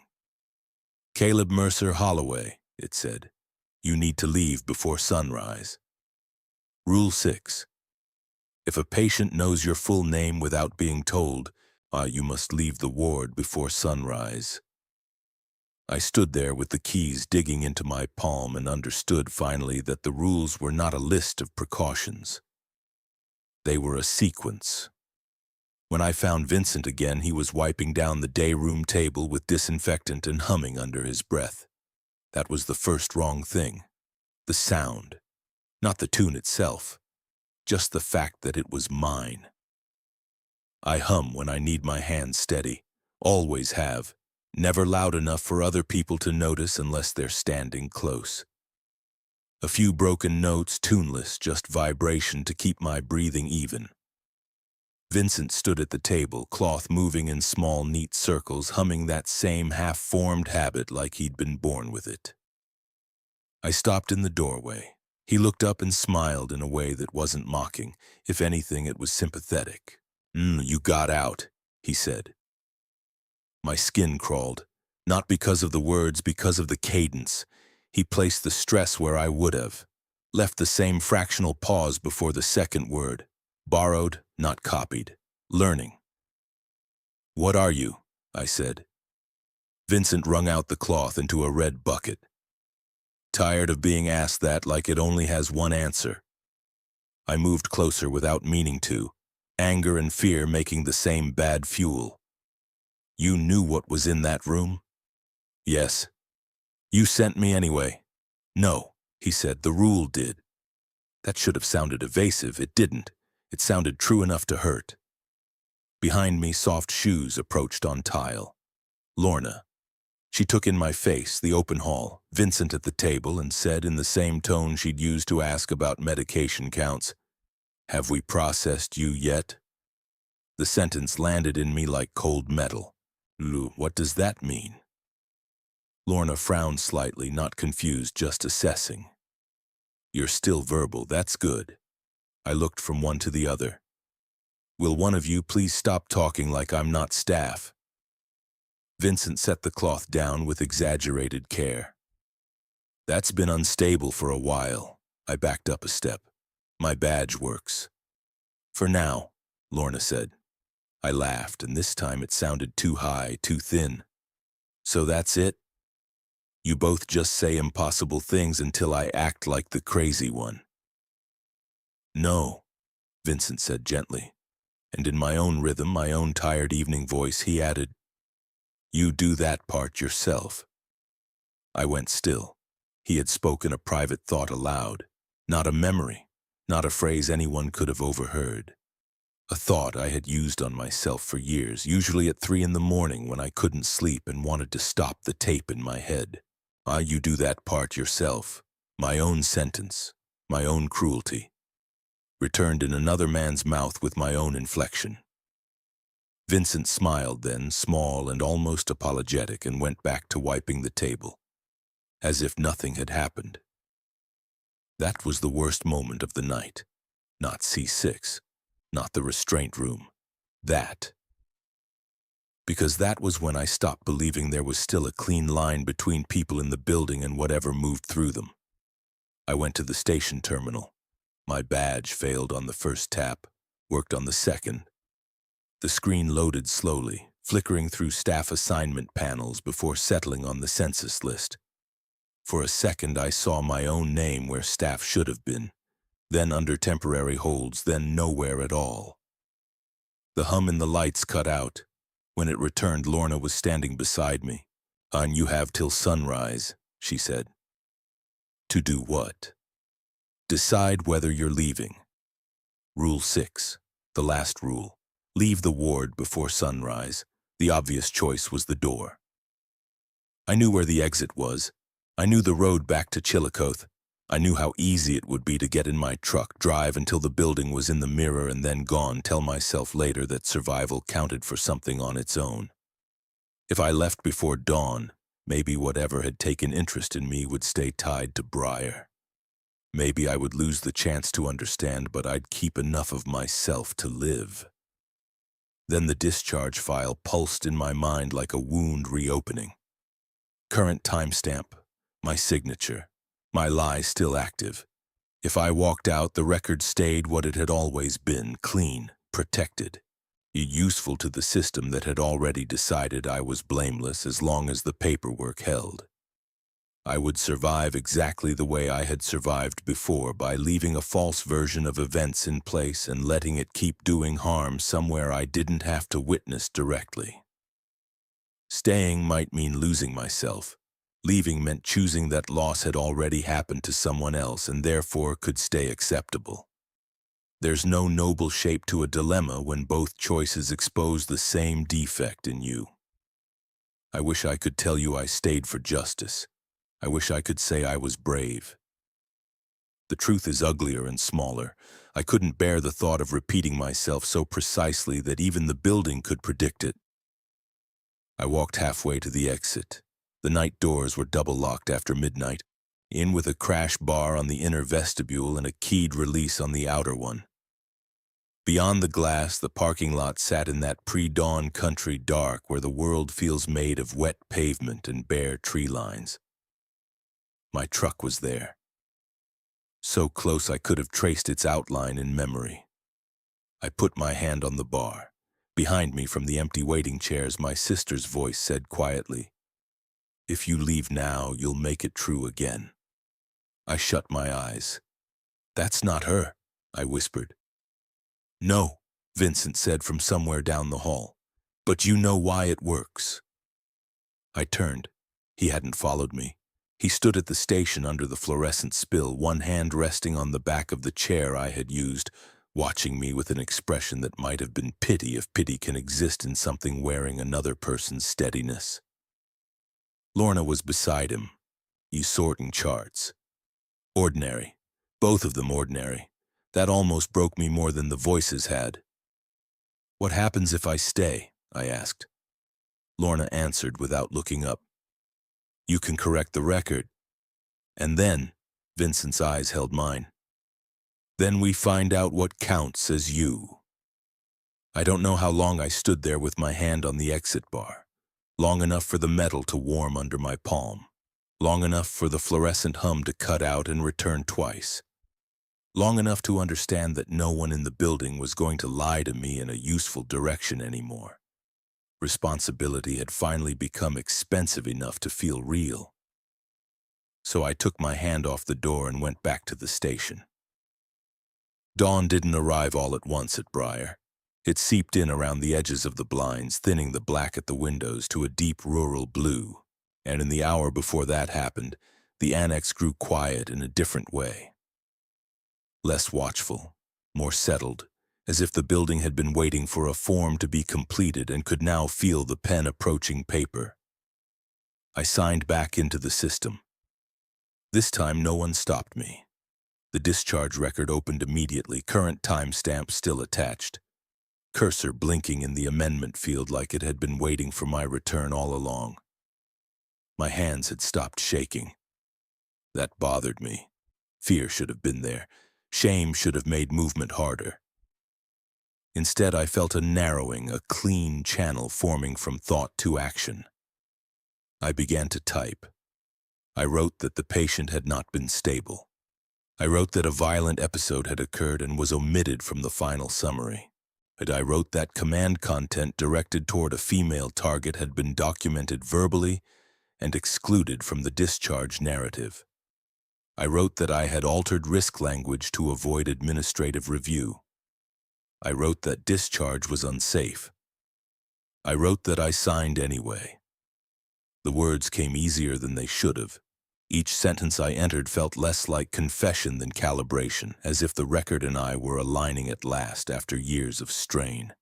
"Caleb Mercer Holloway, it said. You need to leave before sunrise. Rule 6. If a patient knows your full name without being told, you must leave the ward before sunrise. I stood there with the keys digging into my palm and understood finally that the rules were not a list of precautions. They were a sequence. When I found Vincent again, he was wiping down the day room table with disinfectant and humming under his breath. That was the first wrong thing. The sound. Not the tune itself. Just the fact that it was mine. I hum when I need my hands steady. Always have. Never loud enough for other people to notice unless they're standing close. A few broken notes, tuneless, just vibration to keep my breathing even. Vincent stood at the table, cloth moving in small, neat circles, humming that same half-formed habit like he'd been born with it. I stopped in the doorway. He looked up and smiled in a way that wasn't mocking. If anything, it was sympathetic. You got out, he said. My skin crawled, not because of the words, because of the cadence. He placed the stress where I would have. Left the same fractional pause before the second word. Borrowed, not copied. Learning. What are you? I said. Vincent wrung out the cloth into a red bucket. Tired of being asked that like it only has one answer. I moved closer without meaning to, anger and fear making the same bad fuel. You knew what was in that room? Yes. You sent me anyway. No, he said, the rule did. That should have sounded evasive. It didn't. It sounded true enough to hurt. Behind me, soft shoes approached on tile. Lorna. She took in my face, the open hall, Vincent at the table, and said in the same tone she'd used to ask about medication counts, "Have we processed you yet?" The sentence landed in me like cold metal. What does that mean? Lorna frowned slightly, not confused, just assessing. You're still verbal, that's good. I looked from one to the other. Will one of you please stop talking like I'm not staff? Vincent set the cloth down with exaggerated care. That's been unstable for a while. I backed up a step. My badge works. For now, Lorna said. I laughed, and this time it sounded too high, too thin. So that's it? You both just say impossible things until I act like the crazy one. No, Vincent said gently, and in my own rhythm, my own tired evening voice, he added, You do that part yourself. I went still. He had spoken a private thought aloud, not a memory, not a phrase anyone could have overheard. A thought I had used on myself for years, usually at 3 a.m. when I couldn't sleep and wanted to stop the tape in my head. You do that part yourself. My own sentence, my own cruelty. Returned in another man's mouth with my own inflection. Vincent smiled then, small and almost apologetic, and went back to wiping the table, as if nothing had happened. That was the worst moment of the night. Not C6, not the restraint room. That. Because that was when I stopped believing there was still a clean line between people in the building and whatever moved through them. I went to the station terminal. My badge failed on the first tap, worked on the second. The screen loaded slowly, flickering through staff assignment panels before settling on the census list. For a second, I saw my own name where staff should have been, then under temporary holds, then nowhere at all. The hum in the lights cut out. When it returned, Lorna was standing beside me. And you have till sunrise, she said. To do what? Decide whether you're leaving. Rule 6, the last rule. Leave the ward before sunrise. The obvious choice was the door. I knew where the exit was. I knew the road back to Chillicothe. I knew how easy it would be to get in my truck, drive until the building was in the mirror and then gone, tell myself later that survival counted for something on its own. If I left before dawn, maybe whatever had taken interest in me would stay tied to Briar. Maybe I would lose the chance to understand, but I'd keep enough of myself to live. Then the discharge file pulsed in my mind like a wound reopening. Current timestamp, My signature. My lie still active. If I walked out, the record stayed what it had always been, clean, protected, useful to the system that had already decided I was blameless as long as the paperwork held. I would survive exactly the way I had survived before, by leaving a false version of events in place and letting it keep doing harm somewhere I didn't have to witness directly. Staying might mean losing myself. Leaving meant choosing that loss had already happened to someone else and therefore could stay acceptable. There's no noble shape to a dilemma when both choices expose the same defect in you. I wish I could tell you I stayed for justice. I wish I could say I was brave. The truth is uglier and smaller. I couldn't bear the thought of repeating myself so precisely that even the building could predict it. I walked halfway to the exit. The night doors were double-locked after midnight, in with a crash bar on the inner vestibule and a keyed release on the outer one. Beyond the glass, the parking lot sat in that pre-dawn country dark where the world feels made of wet pavement and bare tree lines. My truck was there. So close I could have traced its outline in memory. I put my hand on the bar. Behind me, from the empty waiting chairs, my sister's voice said quietly, "If you leave now, you'll make it true again." I shut my eyes. "That's not her," I whispered. "No," Vincent said from somewhere down the hall. "But you know why it works." I turned. He hadn't followed me. He stood at the station under the fluorescent spill, one hand resting on the back of the chair I had used, watching me with an expression that might have been pity if pity can exist in something wearing another person's steadiness. Lorna was beside him, sorting charts. Ordinary. Both of them ordinary. That almost broke me more than the voices had. "What happens if I stay?" I asked. Lorna answered without looking up. "You can correct the record." "And then," Vincent's eyes held mine, "then we find out what counts as you." I don't know how long I stood there with my hand on the exit bar. Long enough for the metal to warm under my palm. Long enough for the fluorescent hum to cut out and return twice. Long enough to understand that no one in the building was going to lie to me in a useful direction anymore. Responsibility had finally become expensive enough to feel real. So I took my hand off the door and went back to the station. Dawn didn't arrive all at once at Briar. It seeped in around the edges of the blinds, thinning the black at the windows to a deep rural blue. And in the hour before that happened, the annex grew quiet in a different way. Less watchful, more settled, as if the building had been waiting for a form to be completed and could now feel the pen approaching paper. I signed back into the system. This time no one stopped me. The discharge record opened immediately, current timestamp still attached. Cursor blinking in the amendment field like it had been waiting for my return all along. My hands had stopped shaking. That bothered me. Fear should have been there. Shame should have made movement harder. Instead, I felt a narrowing, a clean channel forming from thought to action. I began to type. I wrote that the patient had not been stable. I wrote that a violent episode had occurred and was omitted from the final summary. And I wrote that command content directed toward a female target had been documented verbally and excluded from the discharge narrative. I wrote that I had altered risk language to avoid administrative review. I wrote that discharge was unsafe. I wrote that I signed anyway. The words came easier than they should have. Each sentence I entered felt less like confession than calibration, as if the record and I were aligning at last after years of strain.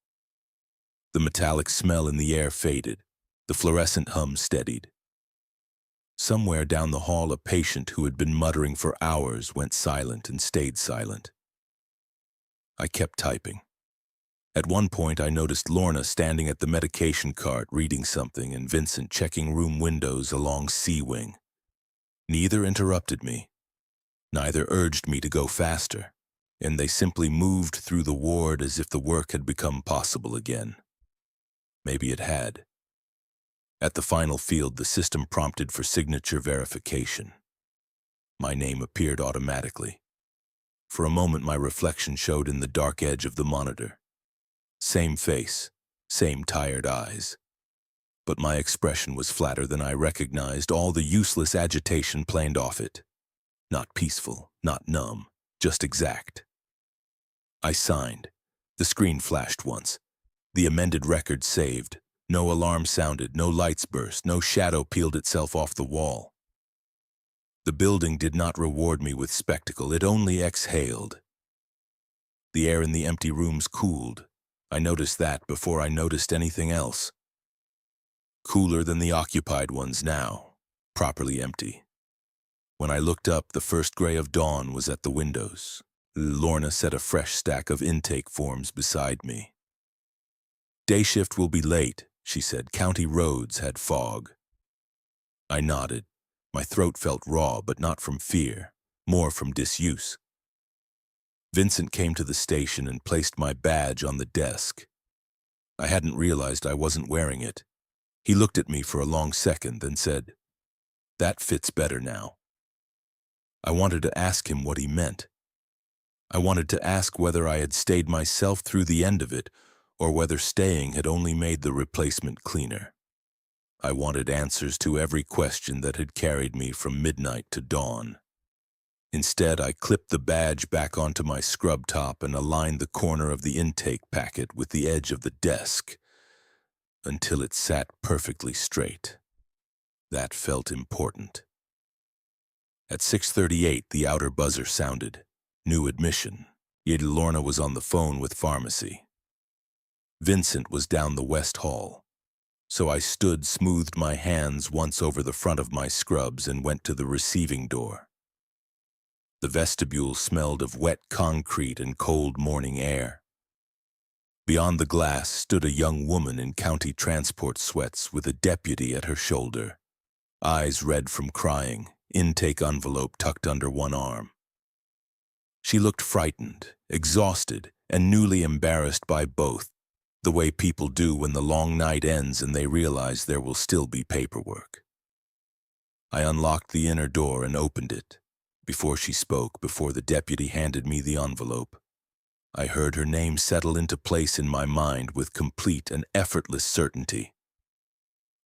The metallic smell in the air faded. The fluorescent hum steadied. Somewhere down the hall, a patient who had been muttering for hours went silent and stayed silent. I kept typing. At one point, I noticed Lorna standing at the medication cart reading something and Vincent checking room windows along C-Wing. Neither interrupted me. Neither urged me to go faster, and they simply moved through the ward as if the work had become possible again. Maybe it had. At the final field, the system prompted for signature verification. My name appeared automatically. For a moment, my reflection showed in the dark edge of the monitor. Same face, same tired eyes. But my expression was flatter than I recognized. All the useless agitation planed off it. Not peaceful, not numb, just exact. I signed. The screen flashed once. The amended record saved. No alarm sounded, no lights burst, no shadow peeled itself off the wall. The building did not reward me with spectacle, it only exhaled. The air in the empty rooms cooled. I noticed that before I noticed anything else. Cooler than the occupied ones now, properly empty. When I looked up, the first gray of dawn was at the windows. Lorna set a fresh stack of intake forms beside me. "Day shift will be late," she said. "County roads had fog." I nodded. My throat felt raw, but not from fear, more from disuse. Vincent came to the station and placed my badge on the desk. I hadn't realized I wasn't wearing it. He looked at me for a long second, then said, "That fits better now." I wanted to ask him what he meant. I wanted to ask whether I had stayed myself through the end of it, or whether staying had only made the replacement cleaner. I wanted answers to every question that had carried me from midnight to dawn. Instead, I clipped the badge back onto my scrub top and aligned the corner of the intake packet with the edge of the desk until it sat perfectly straight. That felt important. At 6:38, the outer buzzer sounded. New admission. Yet Lorna was on the phone with pharmacy. Vincent was down the west hall. So I stood, smoothed my hands once over the front of my scrubs, and went to the receiving door. The vestibule smelled of wet concrete and cold morning air. Beyond the glass stood a young woman in county transport sweats with a deputy at her shoulder. Eyes red from crying, intake envelope tucked under one arm. She looked frightened, exhausted, and newly embarrassed by both, the way people do when the long night ends and they realize there will still be paperwork. I unlocked the inner door and opened it. Before she spoke, before the deputy handed me the envelope, I heard her name settle into place in my mind with complete and effortless certainty.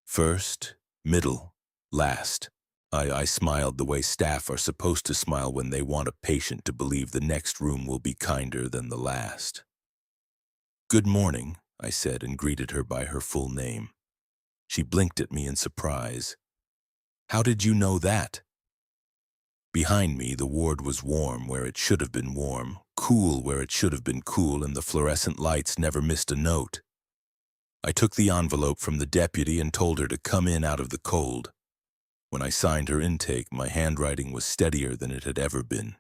First, middle, last. I smiled the way staff are supposed to smile when they want a patient to believe the next room will be kinder than the last. "Good morning," I said, and greeted her by her full name. She blinked at me in surprise. "How did you know that?" Behind me, the ward was warm where it should have been warm, cool where it should have been cool, and the fluorescent lights never missed a note. I took the envelope from the deputy and told her to come in out of the cold. When I signed her intake, my handwriting was steadier than it had ever been.